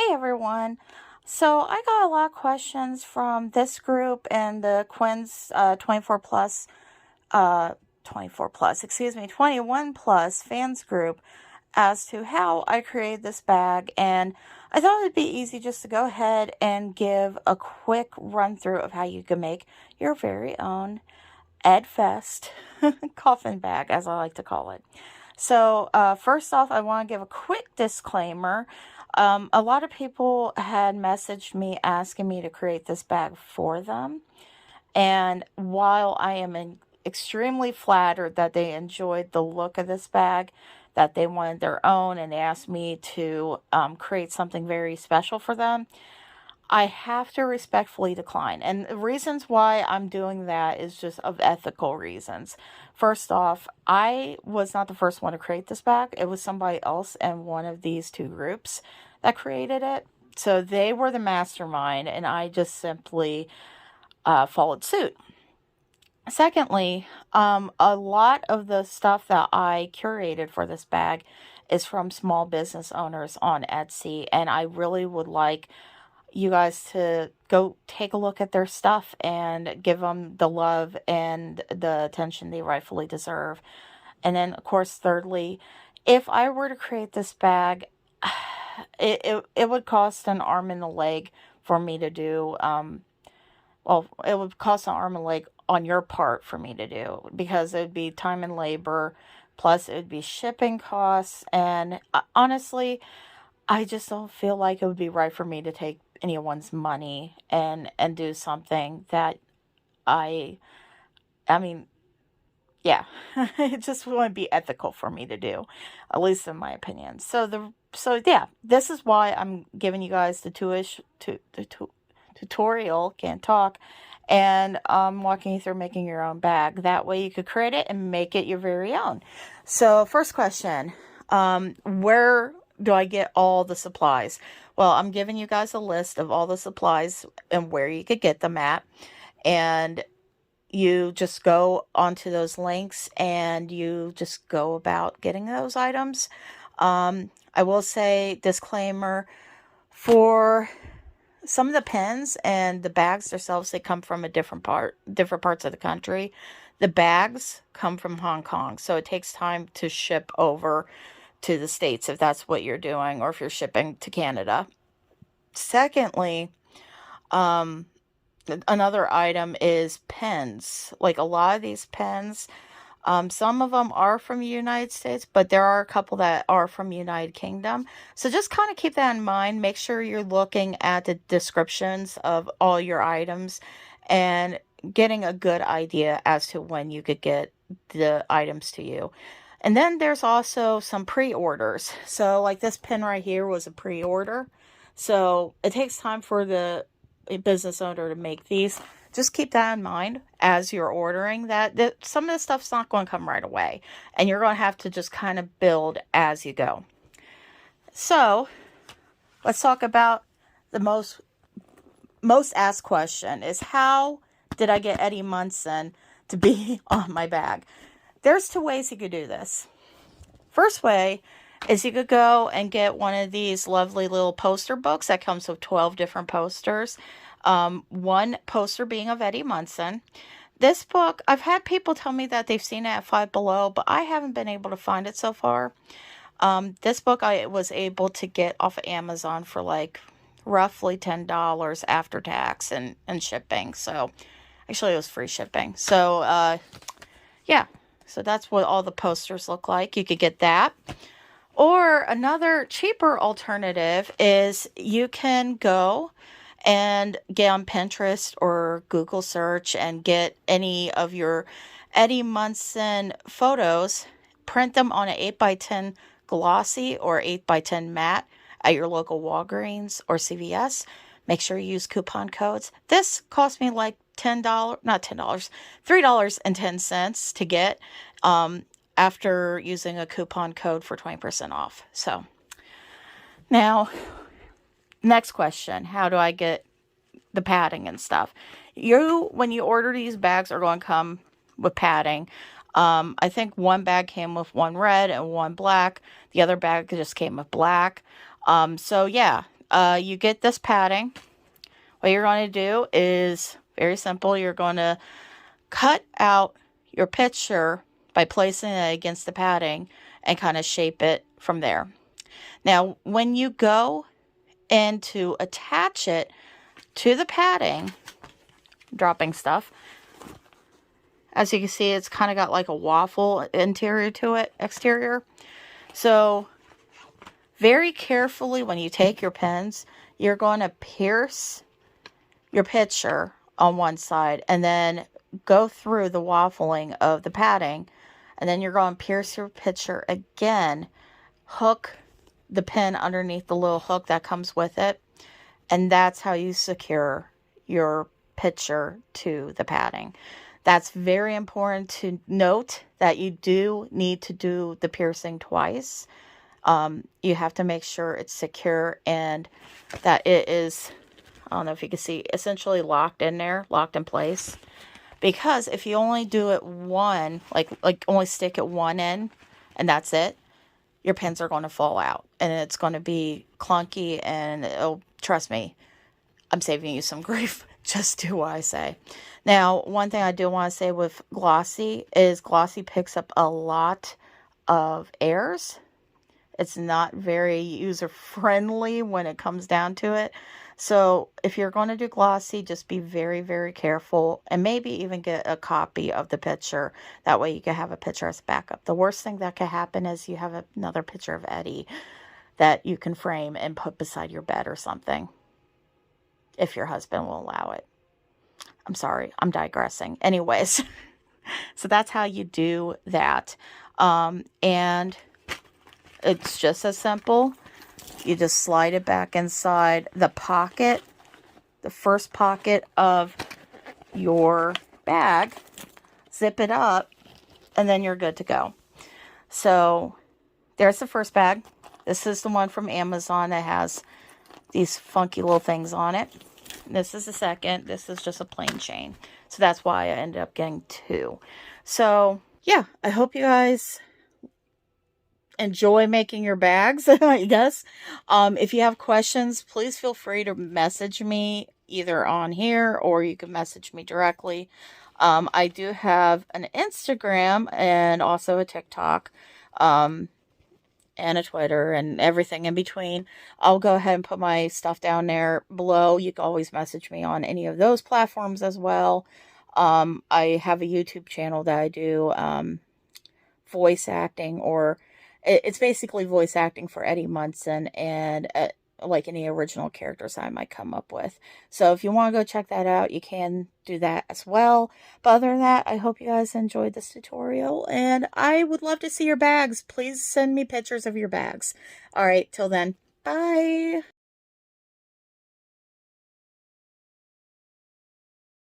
Hey everyone. So I got a lot of questions from this group and the Quinn's 24 plus, 21 plus fans group as to how I created this bag. And I thought it'd be easy just to go ahead and give a quick run through of how you can make your very own Ed Fest coffin bag, as I like to call it. So, first off, I want to give a quick disclaimer. A lot of people had messaged me asking me to create this bag for them. And while I am extremely flattered that they enjoyed the look of this bag, that they wanted their own, and they asked me to create something very special for them, I have to respectfully decline. And the reasons why I'm doing that is just of ethical reasons. First off, I was not the first one to create this bag. It was somebody else in one of these two groups that created it. So they were the mastermind, and I just simply followed suit. Secondly, a lot of the stuff that I curated for this bag is from small business owners on Etsy, and I really would like you guys to go take a look at their stuff and give them the love and the attention they rightfully deserve. And then, of course, thirdly, if I were to create this bag, it would cost an arm and a leg for me to do. It would cost an arm and a leg on your part for me to do, because it would be time and labor, plus it would be shipping costs. And honestly, I just don't feel like it would be right for me to take anyone's money and do something that I mean, yeah, it just wouldn't be ethical for me to do, at least in my opinion. So yeah, this is why I'm giving you guys the tutorial, can't talk, and walking you through making your own bag. That way you could create it and make it your very own. So first question, where do I get all the supplies? Well, I'm giving you guys a list of all the supplies and where you could get them at. And you just go onto those links and you just go about getting those items. I will say, disclaimer, for some of the pens and the bags themselves, they come from different parts of the country. The bags come from Hong Kong, so it takes time to ship over to the States if that's what you're doing, or if you're shipping to Canada. Secondly, another item is pens. Like, a lot of these pens, some of them are from the United States, but there are a couple that are from United Kingdom. So just kind of keep that in mind. Make sure you're looking at the descriptions of all your items and getting a good idea as to when you could get the items to you. And then there's also some pre-orders. So like this pen right here was a pre-order. So it takes time for the business owner to make these. Just keep that in mind as you're ordering, that some of the stuff's not going to come right away. And you're going to have to just kind of build as you go. So let's talk about the most asked question is, how did I get Eddie Munson to be on my bag? There's two ways you could do this. First way is you could go and get one of these lovely little poster books that comes with 12 different posters. One poster being of Eddie Munson. This book, I've had people tell me that they've seen it at Five Below, but I haven't been able to find it so far. This book I was able to get off of Amazon for like roughly $10 after tax and shipping. So actually it was free shipping. So yeah. So that's what all the posters look like. You could get that. Or another cheaper alternative is you can go and get on Pinterest or Google search and get any of your Eddie Munson photos, print them on an 8x10 glossy or 8x10 matte at your local Walgreens or CVS. Make sure you use coupon codes. This cost me like $3.10 to get, after using a coupon code for 20% off. So now, next question, how do I get the padding and stuff? When you order these bags, are going to come with padding. I think one bag came with one red and one black. The other bag just came with black. So yeah, you get this padding. What you're going to do is very simple. You're going to cut out your picture by placing it against the padding and kind of shape it from there. Now, when you go and to attach it to the padding, dropping stuff, as you can see, it's kind of got like a waffle interior to it, exterior. So very carefully, when you take your pins, you're going to pierce your picture on one side and then go through the waffling of the padding, and then you're going to pierce your picture again, hook the pin underneath the little hook that comes with it, and that's how you secure your picture to the padding. That's very important to note, that you do need to do the piercing twice. You have to make sure it's secure and that it is, I don't know if you can see, essentially locked in there, locked in place. Because if you only do it one, like only stick it one in and that's it, your pins are going to fall out and it's going to be clunky, and it'll, trust me, I'm saving you some grief. Just do what I say. Now, one thing I do want to say with glossy is glossy picks up a lot of errors. It's not very user-friendly when it comes down to it. So if you're going to do glossy, just be very, very careful, and maybe even get a copy of the picture. That way you can have a picture as backup. The worst thing that could happen is you have another picture of Eddie that you can frame and put beside your bed or something, if your husband will allow it. I'm sorry, I'm digressing. Anyways, so that's how you do that. And it's just as simple. You just slide it back inside the pocket, the first pocket of your bag, zip it up, and then you're good to go. So there's the first bag. This is the one from Amazon that has these funky little things on it. This is the second. This is just a plain chain. So that's why I ended up getting two. So yeah, I hope you guys enjoy making your bags, I guess. If you have questions, please feel free to message me either on here or you can message me directly. I do have an Instagram and also a TikTok, and a Twitter and everything in between. I'll go ahead and put my stuff down there below. You can always message me on any of those platforms as well. I have a YouTube channel that I do voice acting, or it's basically voice acting for Eddie Munson and like any original characters I might come up with. So if you want to go check that out, you can do that as well. But other than that, I hope you guys enjoyed this tutorial, and I would love to see your bags. Please send me pictures of your bags. All right, till then, bye.